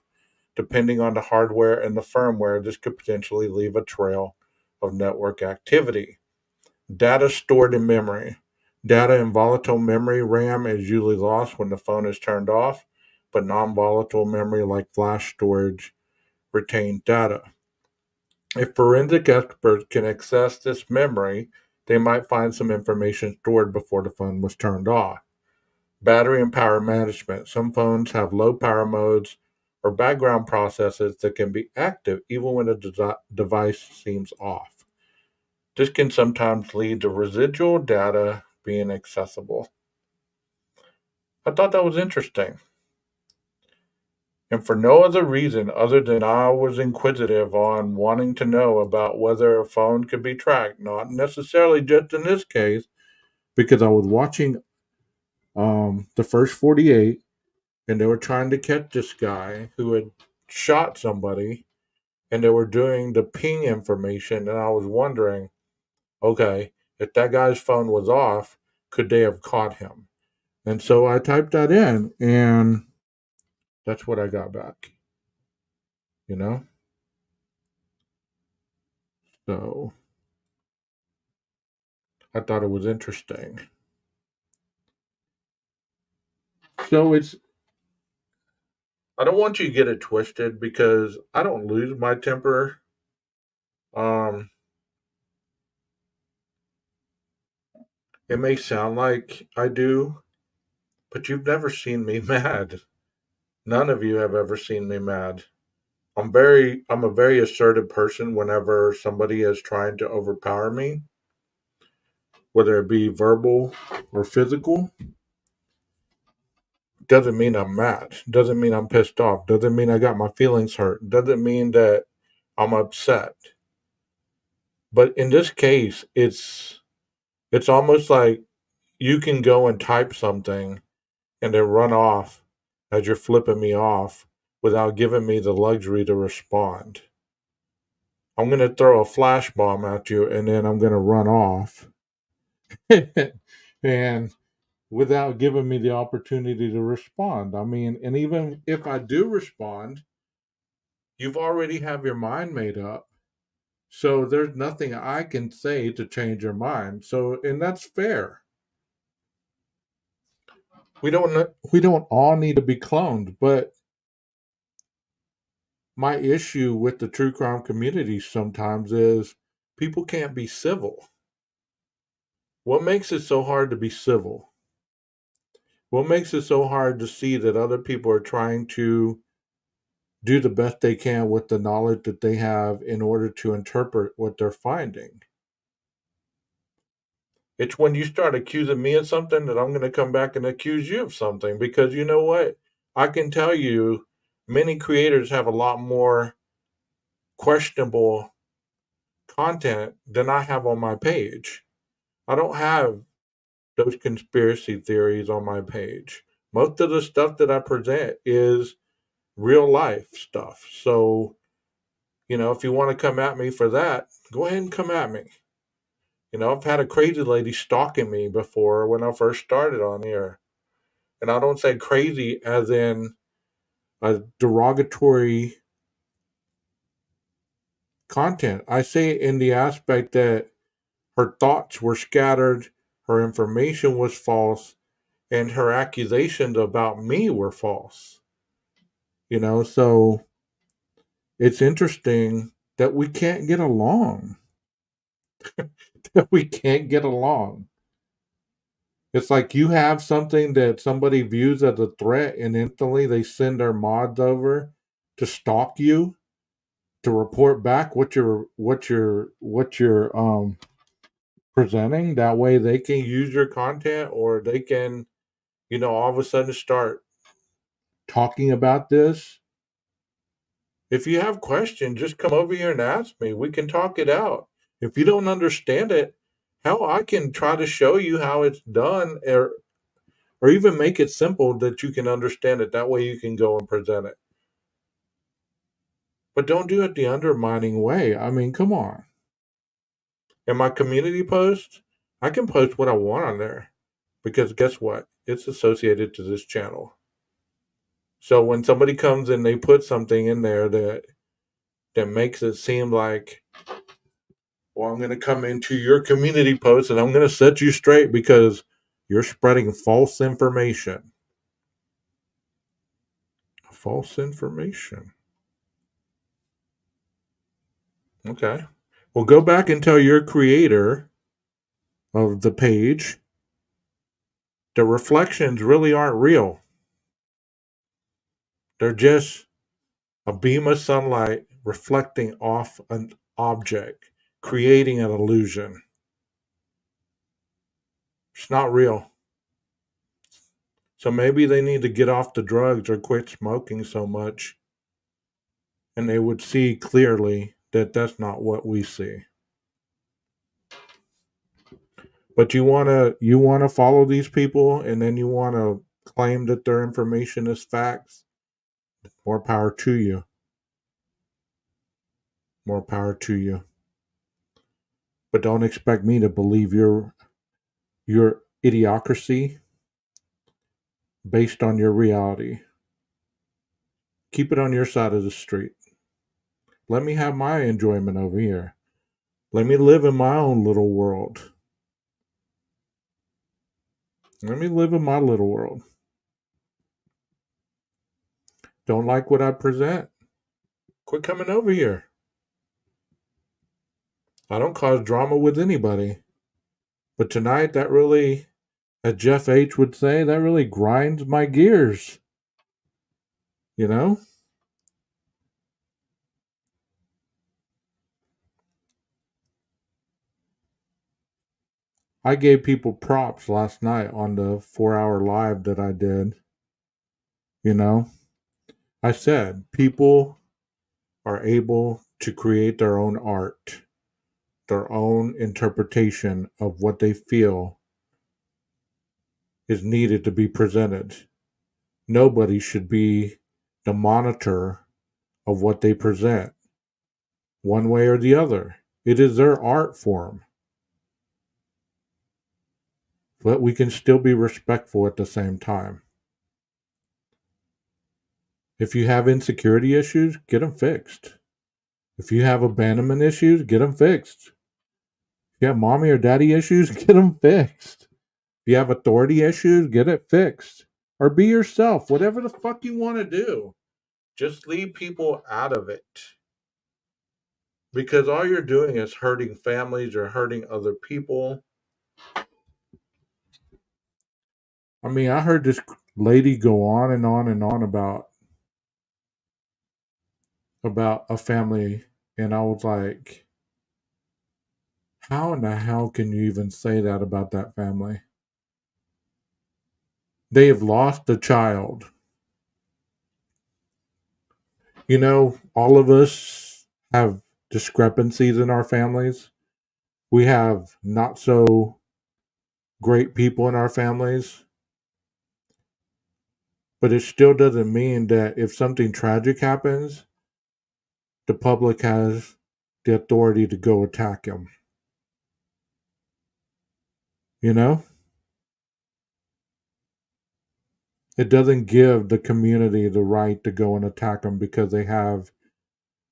Depending on the hardware and the firmware, this could potentially leave a trail of network activity. Data stored in memory. Data in volatile memory RAM is usually lost when the phone is turned off, but non volatile memory like flash storage retains data. If forensic experts can access this memory, they might find some information stored before the phone was turned off. Battery and power management. Some phones have low power modes or background processes that can be active even when a device seems off. This can sometimes lead to residual data being accessible. I thought that was interesting. And for no other reason other than I was inquisitive on wanting to know about whether a phone could be tracked, not necessarily just in this case, because I was watching the first 48 and they were trying to catch this guy who had shot somebody and they were doing the ping information. And I was wondering, okay, if that guy's phone was off, could they have caught him? And so I typed that in and that's what I got back, you know? So I thought it was interesting. So I don't want you to get it twisted because I don't lose my temper. Um, it may sound like I do, but you've never seen me mad. None of you have ever seen me mad. I'm a very assertive person whenever somebody is trying to overpower me, whether it be verbal or physical. Doesn't mean I'm mad. Doesn't mean I'm pissed off. Doesn't mean I got my feelings hurt. Doesn't mean that I'm upset. But in this case, it's almost like you can go and type something and then run off as you're flipping me off without giving me the luxury to respond. I'm going to throw a flash bomb at you and then I'm going to run off. And without giving me the opportunity to respond. I mean, and even if I do respond, you've already have your mind made up. So there's nothing I can say to change your mind. So, and that's fair. We don't all need to be cloned, but my issue with the true crime community sometimes is people can't be civil. What makes it so hard to be civil? What makes it so hard to see that other people are trying to do the best they can with the knowledge that they have in order to interpret what they're finding? It's when you start accusing me of something that I'm going to come back and accuse you of something because you know what? I can tell you many creators have a lot more questionable content than I have on my page. I don't have those conspiracy theories on my page. Most of the stuff that I present is real life stuff. So, if you want to come at me for that, go ahead and come at me. I've had a crazy lady stalking me before when I first started on here. And I don't say crazy as in a derogatory content. I say it in the aspect that her thoughts were scattered, her information was false, and her accusations about me were false. So it's interesting that we can't get along. That we can't get along. It's like you have something that somebody views as a threat and instantly they send their mods over to stalk you, to report back what you're presenting. That way they can use your content or they can, all of a sudden start talking about this. If you have questions, just come over here and ask me. We can talk it out. If you don't understand it, hell, I can try to show you how it's done or even make it simple that you can understand it. That way you can go and present it. But don't do it the undermining way. I mean, come on. In my community post, I can post what I want on there because guess what? It's associated to this channel. So when somebody comes and they put something in there that makes it seem like, well, I'm going to come into your community post and I'm going to set you straight because you're spreading false information. False information. Okay. Well, go back and tell your creator of the page the reflections really aren't real. They're just a beam of sunlight reflecting off an object, creating an illusion. It's not real. So maybe they need to get off the drugs or quit smoking so much, and they would see clearly that that's not what we see. But you wanna follow these people, and then you wanna claim that their information is facts. More power to you. More power to you. But don't expect me to believe your idiocracy based on your reality. Keep it on your side of the street. Let me have my enjoyment over here. Let me live in my own little world. Let me live in my little world. Don't like what I present? Quit coming over here. I don't cause drama with anybody. But tonight, that really, as Jeff H. would say, that really grinds my gears. You know? I gave people props last night on the 4-hour live that I did. You know? I said people are able to create their own art, their own interpretation of what they feel is needed to be presented. Nobody should be the monitor of what they present, one way or the other. It is their art form. But we can still be respectful at the same time. If you have insecurity issues, get them fixed. If you have abandonment issues, get them fixed. If you have mommy or daddy issues, get them fixed. If you have authority issues, get it fixed. Or be yourself, whatever the fuck you want to do. Just leave people out of it. Because all you're doing is hurting families or hurting other people. I mean, I heard this lady go on and on and on about a family, and I was like, how in the hell can you even say that about that family? They have lost a child. You know, all of us have discrepancies in our families. We have not so great people in our families. But it still doesn't mean that if something tragic happens, the public has the authority to go attack him. You know? It doesn't give the community the right to go and attack them because they have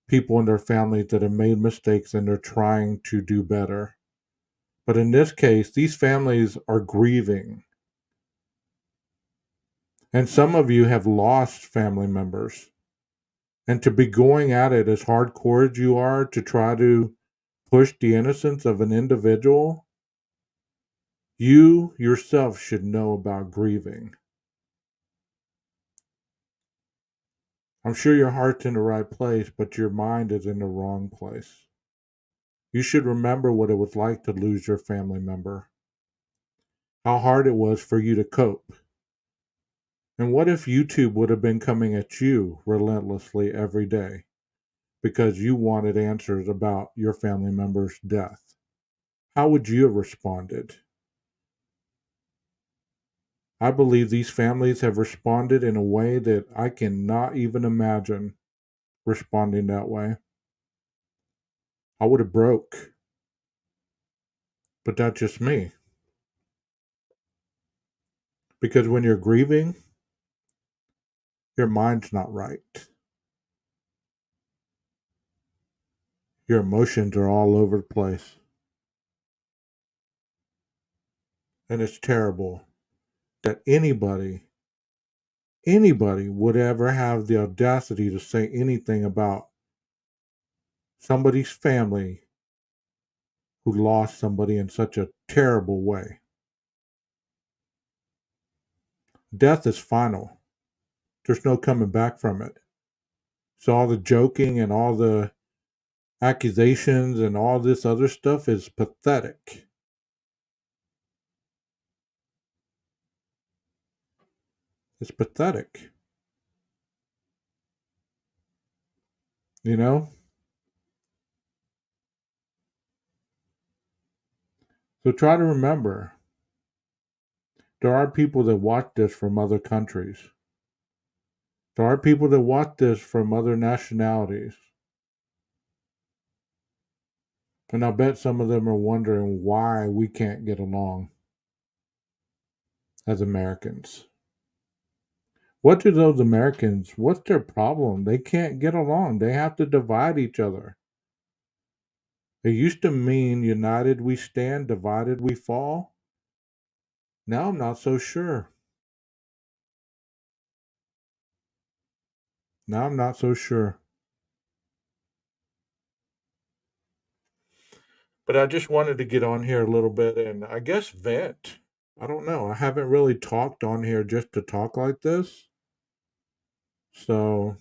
people in their families that have made mistakes and they're trying to do better. But in this case, these families are grieving. And some of you have lost family members. And to be going at it as hardcore as you are to try to push the innocence of an individual, you yourself should know about grieving. I'm sure your heart's in the right place, but your mind is in the wrong place. You should remember what it was like to lose your family member, how hard it was for you to cope. And what if YouTube would have been coming at you relentlessly every day because you wanted answers about your family member's death? How would you have responded? I believe these families have responded in a way that I cannot even imagine responding that way. I would have broke. But that's just me. Because when you're grieving, your mind's not right. Your emotions are all over the place. And it's terrible that anybody would ever have the audacity to say anything about somebody's family who lost somebody in such a terrible way. Death is final. There's no coming back from it. So all the joking and all the accusations and all this other stuff is pathetic. It's pathetic. You know? So try to remember, there are people that watch this from other countries. There are people that watch this from other nationalities. And I bet some of them are wondering why we can't get along as Americans. What do those Americans, what's their problem? They can't get along. They have to divide each other. It used to mean united we stand, divided we fall. Now I'm not so sure. Now I'm not so sure. But I just wanted to get on here a little bit and I guess vent. I don't know. I haven't really talked on here just to talk like this. So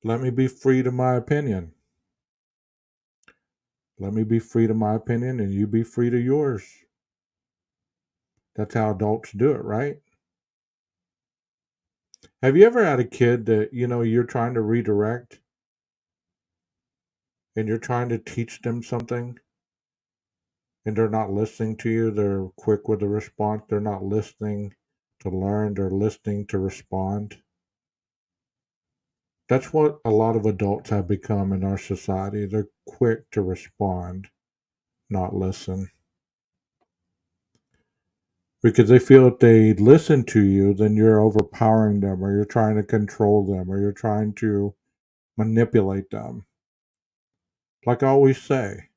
let me be free to my opinion. Let me be free to my opinion and you be free to yours. That's how adults do it, right? Have you ever had a kid that, you're trying to redirect and you're trying to teach them something and they're not listening to you? They're quick with the response. They're not listening to learn. They're listening to respond. That's what a lot of adults have become in our society. They're quick to respond, not listen. Because they feel if they listen to you, then you're overpowering them, or you're trying to control them, or you're trying to manipulate them. Like I always say,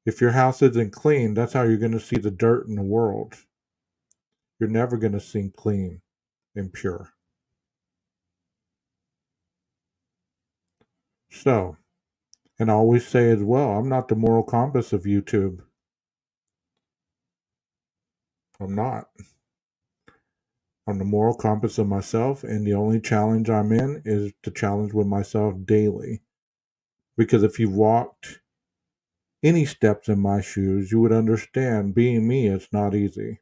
if your house isn't clean, that's how you're going to see the dirt in the world. You're never going to see clean and pure. So, and I always say as well, I'm not the moral compass of YouTube. I'm not. I'm the moral compass of myself, and the only challenge I'm in is to challenge with myself daily. Because if you walked any steps in my shoes, you would understand being me, it's not easy.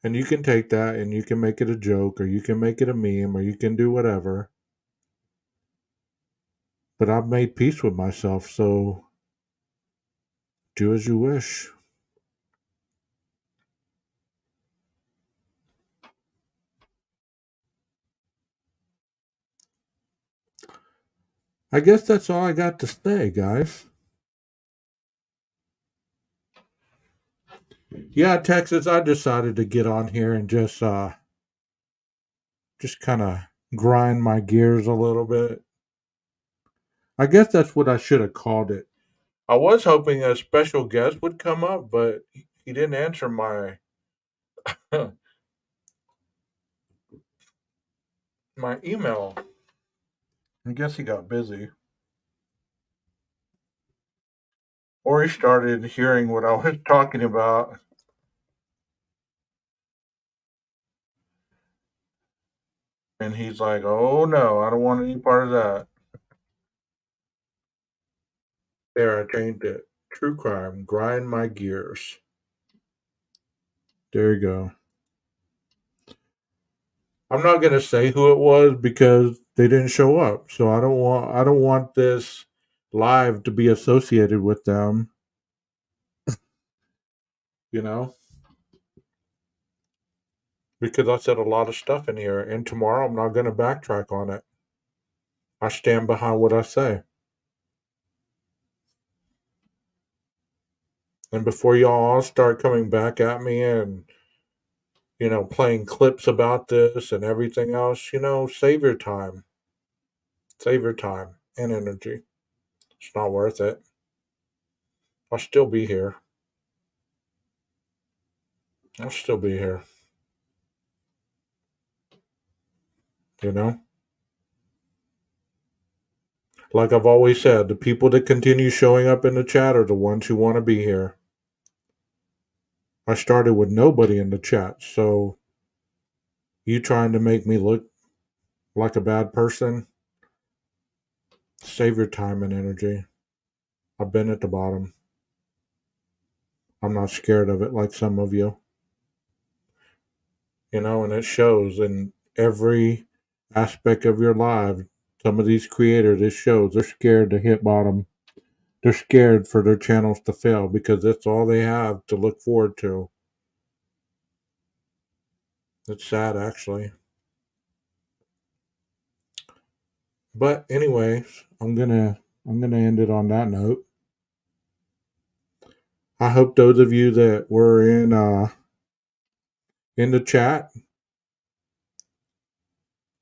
And you can take that and you can make it a joke, or you can make it a meme, or you can do whatever. But I've made peace with myself, so do as you wish. I guess that's all I got to say, guys. Yeah, Texas, I decided to get on here and just kind of grind my gears a little bit. I guess that's what I should have called it. I was hoping a special guest would come up, but he didn't answer my my email. I guess he got busy. Or he started hearing what I was talking about. And he's like, oh no, I don't want any part of that. There, I changed it. True crime, grind my gears. There you go. I'm not gonna say who it was because they didn't show up. So I don't want this live to be associated with them. You know? Because I said a lot of stuff in here, and tomorrow I'm not gonna backtrack on it. I stand behind what I say. And before y'all all start coming back at me and playing clips about this and everything else, save your time. Save your time and energy. It's not worth it. I'll still be here. I'll still be here. you know? Like I've always said, the people that continue showing up in the chat are the ones who want to be here. I started with nobody in the chat, so you trying to make me look like a bad person? Save your time and energy. I've been at the bottom. I'm not scared of it like some of you. You know, and it shows in every aspect of your life. Some of these creators, it shows they're scared to hit bottom. They're scared for their channels to fail because that's all they have to look forward to. It's sad, actually. But anyways, I'm gonna end it on that note. I hope those of you that were in the chat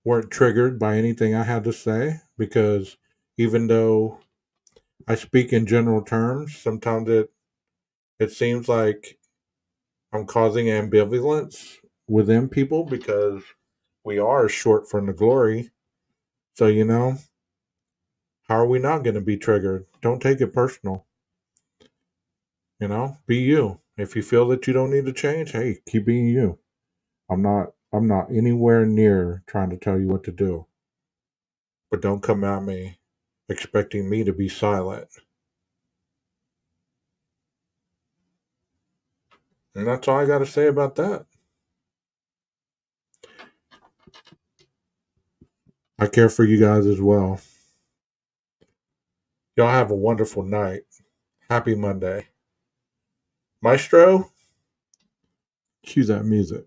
weren't triggered by anything I had to say, because even though I speak in general terms, sometimes it seems like I'm causing ambivalence within people because we are short from the glory. So, you know, how are we not going to be triggered? Don't take it personal. You know, be you. If you feel that you don't need to change, hey, keep being you. I'm not anywhere near trying to tell you what to do. But don't come at me expecting me to be silent. And that's all I got to say about that. I care for you guys as well. Y'all have a wonderful night. Happy Monday. Maestro, cue that music.